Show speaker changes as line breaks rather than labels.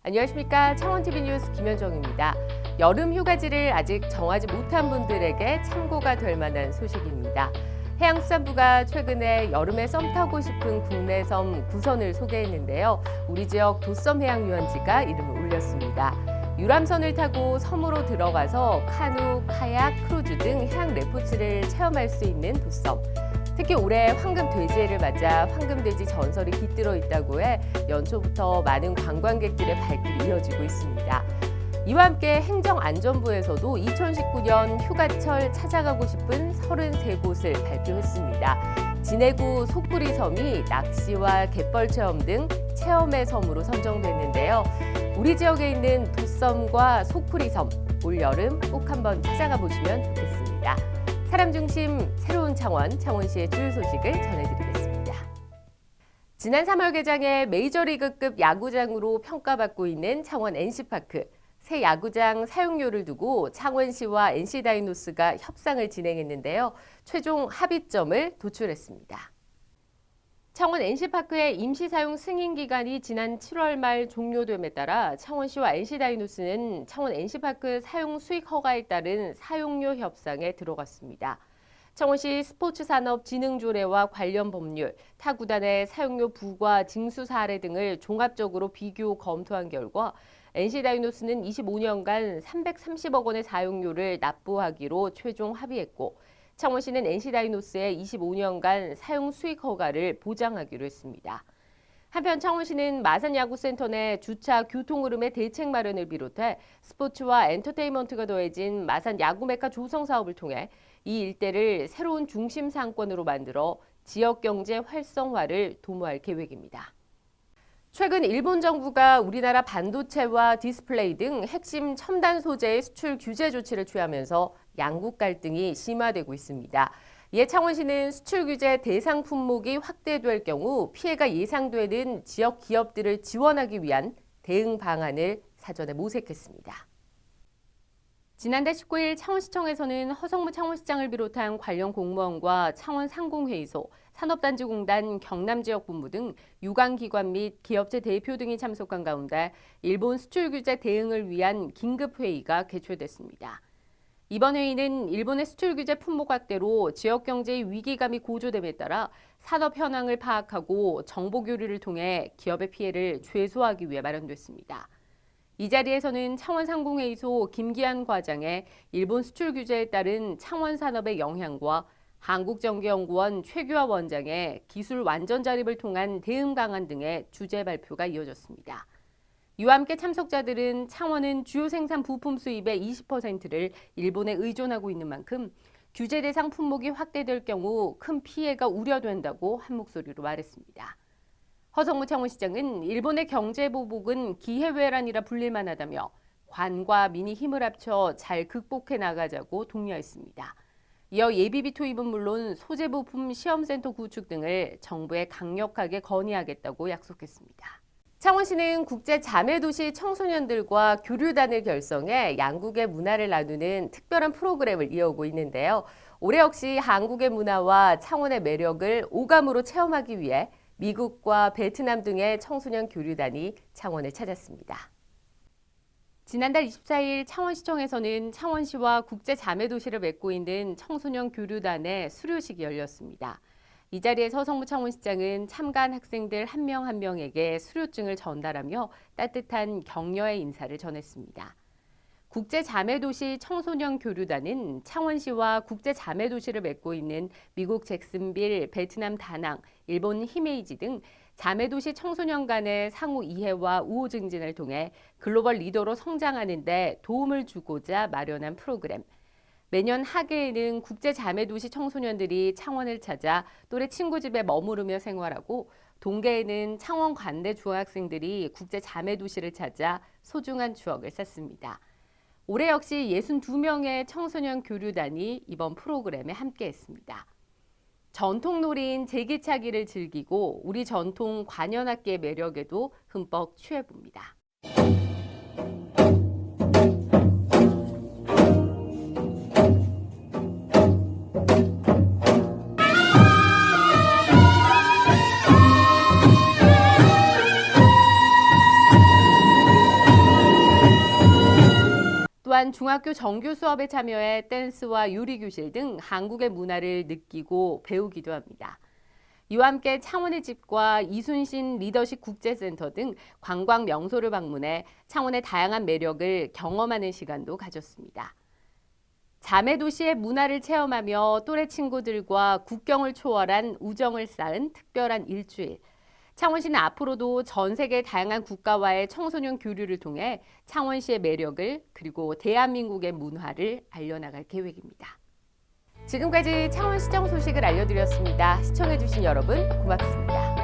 안녕하십니까. 창원TV 뉴스 김현정입니다. 여름 휴가지를 아직 정하지 못한 분들에게 참고가 될 만한 소식입니다. 해양수산부가 최근에 여름에 썸 타고 싶은 국내 섬 9선을 소개했는데요. 우리 지역 도섬해양유원지가 이름을 올렸습니다. 유람선을 타고 섬으로 들어가서 카누, 카약, 크루즈 등 해양 레포츠를 체험할 수 있는 도섬. 특히 올해 황금돼지해를 맞아 황금돼지 전설이 깃들어 있다고 해 연초부터 많은 관광객들의 발길이 이어지고 있습니다. 이와 함께 행정안전부에서도 2019년 휴가철 찾아가고 싶은 33곳을 발표했습니다. 진해구 속구리섬이 낚시와 갯벌 체험 등 체험의 섬으로 선정됐는데요. 우리 지역에 있는 도섬과 속구리섬, 올여름 꼭 한번 찾아가 보시면 좋겠습니다. 사람 중심 새로운 창원, 창원시의 주요 소식을 전해드리겠습니다. 지난 3월 개장해 메이저리그급 야구장으로 평가받고 있는 창원 NC파크. 새 야구장 사용료를 두고 창원시와 NC다이노스가 협상을 진행했는데요. 최종 합의점을 도출했습니다. 창원 NC파크의 임시사용 승인 기간이 지난 7월 말 종료됨에 따라 창원시와 NC다이노스는 창원 NC파크 사용 수익 허가에 따른 사용료 협상에 들어갔습니다. 창원시 스포츠산업진흥조례와 관련 법률, 타 구단의 사용료 부과 징수 사례 등을 종합적으로 비교 검토한 결과 NC다이노스는 25년간 330억 원의 사용료를 납부하기로 최종 합의했고 창원시는 NC다이노스의 25년간 사용 수익 허가를 보장하기로 했습니다. 한편 창원시는 마산야구센터 내 주차 교통 흐름의 대책 마련을 비롯해 스포츠와 엔터테인먼트가 더해진 마산 야구 메카 조성 사업을 통해 이 일대를 새로운 중심 상권으로 만들어 지역 경제 활성화를 도모할 계획입니다. 최근 일본 정부가 우리나라 반도체와 디스플레이 등 핵심 첨단 소재의 수출 규제 조치를 취하면서 양국 갈등이 심화되고 있습니다. 이에 창원시는 수출 규제 대상 품목이 확대될 경우 피해가 예상되는 지역 기업들을 지원하기 위한 대응 방안을 사전에 모색했습니다. 지난달 19일 창원시청에서는 허성무 창원시장을 비롯한 관련 공무원과 창원상공회의소, 산업단지공단 경남지역본부 등 유관기관 및 기업체 대표 등이 참석한 가운데 일본 수출 규제 대응을 위한 긴급회의가 개최됐습니다. 이번 회의는 일본의 수출 규제 품목 확대로 지역 경제의 위기감이 고조됨에 따라 산업 현황을 파악하고 정보 교류를 통해 기업의 피해를 최소화하기 위해 마련됐습니다. 이 자리에서는 창원상공회의소 김기한 과장의 일본 수출 규제에 따른 창원 산업의 영향과 한국전기연구원 최규하 원장의 기술 완전 자립을 통한 대응 방안 등의 주제 발표가 이어졌습니다. 이와 함께 참석자들은 창원은 주요 생산 부품 수입의 20%를 일본에 의존하고 있는 만큼 규제 대상 품목이 확대될 경우 큰 피해가 우려된다고 한 목소리로 말했습니다. 허성무 창원시장은 일본의 경제 보복은 기회외란이라 불릴만 하다며 관과 민이 힘을 합쳐 잘 극복해 나가자고 독려했습니다. 이어 예비비 투입은 물론 소재 부품 시험센터 구축 등을 정부에 강력하게 건의하겠다고 약속했습니다. 창원시는 국제 자매도시 청소년들과 교류단을 결성해 양국의 문화를 나누는 특별한 프로그램을 이어오고 있는데요. 올해 역시 한국의 문화와 창원의 매력을 오감으로 체험하기 위해 미국과 베트남 등의 청소년 교류단이 창원을 찾았습니다. 지난달 24일 창원시청에서는 창원시와 국제자매도시를 맺고 있는 청소년 교류단의 수료식이 열렸습니다. 이 자리에 허성무 창원시장은 참가한 학생들 한 명 한 명에게 수료증을 전달하며 따뜻한 격려의 인사를 전했습니다. 국제자매도시 청소년 교류단은 창원시와 국제자매도시를 맺고 있는 미국 잭슨빌, 베트남 다낭, 일본 히메이지 등 자매도시 청소년 간의 상호 이해와 우호 증진을 통해 글로벌 리더로 성장하는 데 도움을 주고자 마련한 프로그램. 매년 하계에는 국제자매도시 청소년들이 창원을 찾아 또래 친구 집에 머무르며 생활하고 동계에는 창원 관대 중학생들이 국제자매도시를 찾아 소중한 추억을 쌓습니다. 올해 역시 62명의 청소년 교류단이 이번 프로그램에 함께했습니다. 전통놀이인 제기차기를 즐기고 우리 전통 관현악기의 매력에도 흠뻑 취해봅니다. 또한 중학교 정규 수업에 참여해 댄스와 요리교실 등 한국의 문화를 느끼고 배우기도 합니다. 이와 함께 창원의 집과 이순신 리더십 국제센터 등 관광 명소를 방문해 창원의 다양한 매력을 경험하는 시간도 가졌습니다. 자매 도시의 문화를 체험하며 또래 친구들과 국경을 초월한 우정을 쌓은 특별한 일주일. 창원시는 앞으로도 전 세계 다양한 국가와의 청소년 교류를 통해 창원시의 매력을 그리고 대한민국의 문화를 알려나갈 계획입니다. 지금까지 창원시청 소식을 알려드렸습니다. 시청해주신 여러분 고맙습니다.